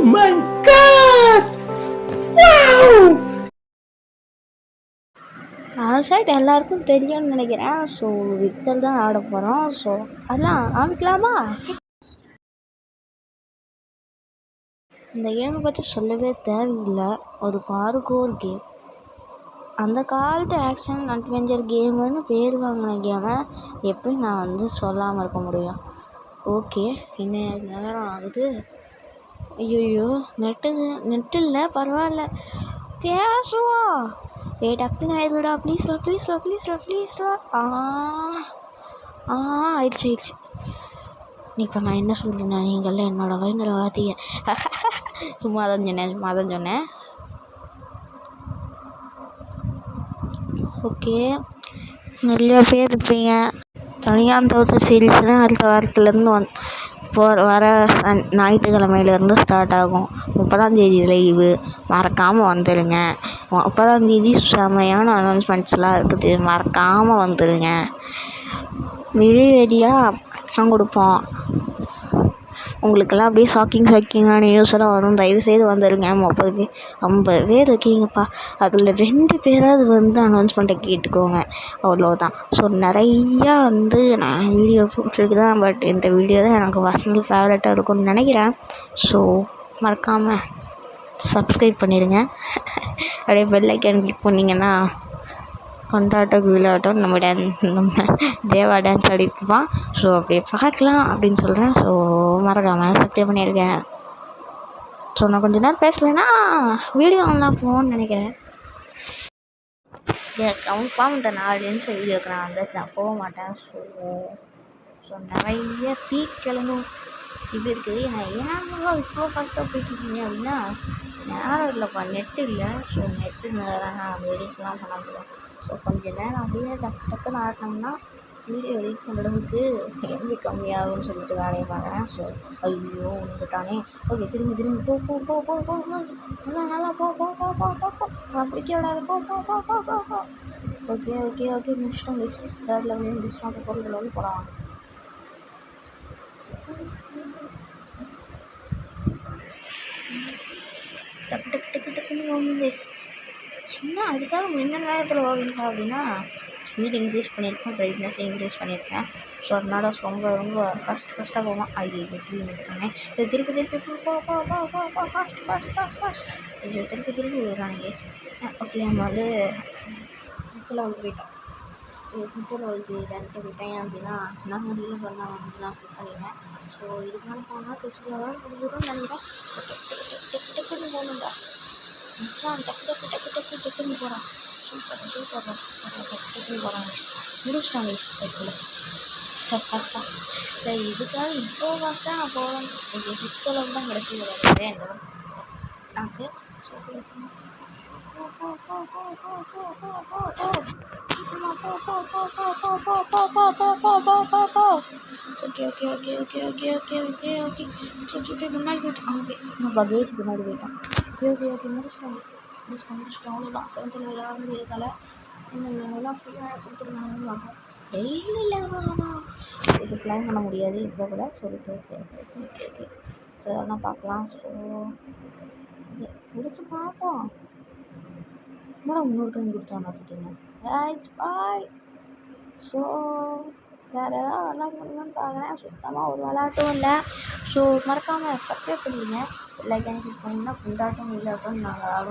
my god! Wow! ஆல்சைட் எல்லாருக்கும் தெரியும்னு நினைக்கிறேன். ஸோ விக்டர் தான் ஆட போகிறோம். ஸோ அதெல்லாம் ஆரம்பிக்கலாமா? இந்த கேமை பற்றி சொல்லவே தேவையில்லை. ஒரு பார்கோர் கேம். அந்த காலத்து ஆக்ஷன் அட்வென்ச்சர் கேமுன்னு பேர் வாங்கின கேமை எப்படி நான் சொல்லாமல் இருக்க முடியும்? ஓகே, இன்னும் நேரம் ஆகுது. ஐயோ, நெட்டு இல்லை, பரவாயில்ல, பேசுவோம். டக்குன்னு ஆயிடுடா, ப்ளீஸ்டா ப்ளீஸ்டா ப்ளீஸ்டா ப்ளீஸ்டா. ஆயிடுச்சு. இப்போ நான் என்ன சொல்கிறேன்னா, நீங்கள்லாம் என்னோட பயங்கர வார்த்தையை சும்மா தான் சொன்னேன். ஓகே, நிறைய பேர் இருப்பீங்க. தனியாக தவிர்த்து சீரீஸ்னால் அடுத்த வாரத்துலேருந்து வர ஞாயிற்றுக்கிழமையிலேருந்து ஸ்டார்ட் ஆகும். 30ஆந்தேதி லைவு, மறக்காமல் வந்துடுங்க. 30ஆந்தேதி செமையான அனௌன்ஸ்மெண்ட்ஸ்லாம் இருக்குது, மறக்காமல் வந்துடுங்க. வெளியாக கொடுப்போம். உங்களுக்கெல்லாம் அப்படியே ஷாக்கிங்கான நியூஸ் எல்லாம் வரும். தயவுசெய்து வந்துடுங்க. 50 பேர் இருக்கீங்கப்பா, அதில் 2 பேராவது அனௌன்ஸ்மெண்ட்டை கேட்டுக்கோங்க, அவ்வளோதான். ஸோ நிறையா நான் வீடியோ போட்டிருக்குதான். பட் இந்த வீடியோ தான் எனக்கு பர்சனல் ஃபேவரட்டாக இருக்கும்னு நினைக்கிறேன். ஸோ மறக்காமல் சப்ஸ்கிரைப் பண்ணிடுங்க. அப்படியே பெல் ஐக்கான் கிளிக் பண்ணிங்கன்னா கொண்டாட்டம் விளையாட்டம் நம்ம தேவா டான்ஸ் ஆடிட்டுருப்பான். ஸோ அப்படியே பார்க்கலாம் அப்படின்னு சொல்கிறேன். ஸோ மறக்காமல் சப்ஸ்கிரைப் பண்ணியிருக்கேன். ஸோ நான் கொஞ்ச நேரம் பேசலைன்னா வீடியோ ஆன்லாம் போகணும்னு நினைக்கிறேன். கன்ஃபார்ம் இந்த 4 நிமிஷம் வீடியோக்கு நான் போக மாட்டேன். ஸோ நிறைய கிளம்பும் இது இருக்குது. ஏன் இவ்வளோ ஃபாஸ்ட்டாக போயிட்டுருக்கீங்க அப்படின்னா, நேரம் இல்லைப்பா, நெட்டு இல்லை. ஸோ நெட்டு நேரம் நான் எடிட்லாம் பண்ண முடியும். ஸோ கொஞ்சம் நேரம் அப்படியே டக்குன்னு ஆடினோம்னா வீடியோ எடிட் பண்ணுறதுக்கு எம்பி கம்மியாகும்னு சொல்லிட்டு வேலையை பார்க்குறேன். ஸோ ஐயோ வந்துட்டானே. ஓகே, திரும்பி போ நல்லா போ பிடிக்க விடாது. போ. ஓகே முடிச்சிட்டோம். தேர்ட் லெவலையும் முடிச்சிட்டோம். அப்போ 4th லெவலில் போகலாம். டக்குன்னு ஓவிங்க. சின்ன அதுக்காக முன்ன நேரத்தில் ஓவிங்க அப்படின்னா ஸ்பீட் இன்க்ரீஸ் பண்ணியிருக்கேன், பிரைட்னஸ் இன்க்ரீஸ் பண்ணியிருக்கேன். ஸோ அதனால ரொம்ப கஷ்டமாக போவான். ஐயோ திரும்பிட்டானே. இது திருப்பி போ ஃபாஸ்ட். ஐயோ திருப்பி விடுறானே. கேஸ் ஓகே, நம்ம 5th லெவலுக்கு போயிட்டோம். 5th லெவலுக்கு டேரக்டாக போயிட்டேன் அப்படின்னா நான் முடியல பண்ணால் நான் செட் பண்ணிடுவேன். ஸோ இதுக்கு மேலே போனால் 6th லெவல் முடிஞ்சிடும்னு நினைக்கிறேன். டக்குன்னு போகணுண்டா மிச்சான். டக்குன்னு போகிறான். சூப்பர் டக்குன்னு போகிறாங்க. முடிச்சிட்டாங்க சைக்கிள். சரி, இதுக்காக இப்போ ஃபாஸ்ட்டாக நான் போகிறேன். ஓகே, 6th லெவல் தான் கிடச்சி விளையாடுறது எனக்கு. So okay. சரி முன்னாடி போயிட்டான். ஓகே, நான் பகேஜ் பின்னாடி போயிட்டான். ஓகே முடிச்சிட்டோம். அவ்வளோதான். 7th லெவலில் இருந்ததால் இந்த ஃப்ரீயாக கொடுத்துருந்தாங்கன்னு பார்ப்போம். டெய்லி லெவலாம் இது பிளான் பண்ண முடியாது இப்போ கூட சொல்லிட்டு. ஓகே ஸோ அதெல்லாம் பார்க்கலாம். ஸோ முடிச்சு பார்ப்போம். என்னடா இன்னொரு டைம் கொடுத்தாங்க பார்த்துட்டீங்க. பாய். ஸோ வேறு ஏதாவது விளாட்ணுன்னு பார்க்குறேன். சுத்தமாக ஒரு விளாட்டும் இல்லை. ஸோ மறக்காமல் சப்ஸ்கிரைப் பண்ணிடுங்க. லைக் அண்ட் கிளிக் பண்ணிங்கன்னா கொண்டாட்டம் விளையாட்டும் நாங்கள்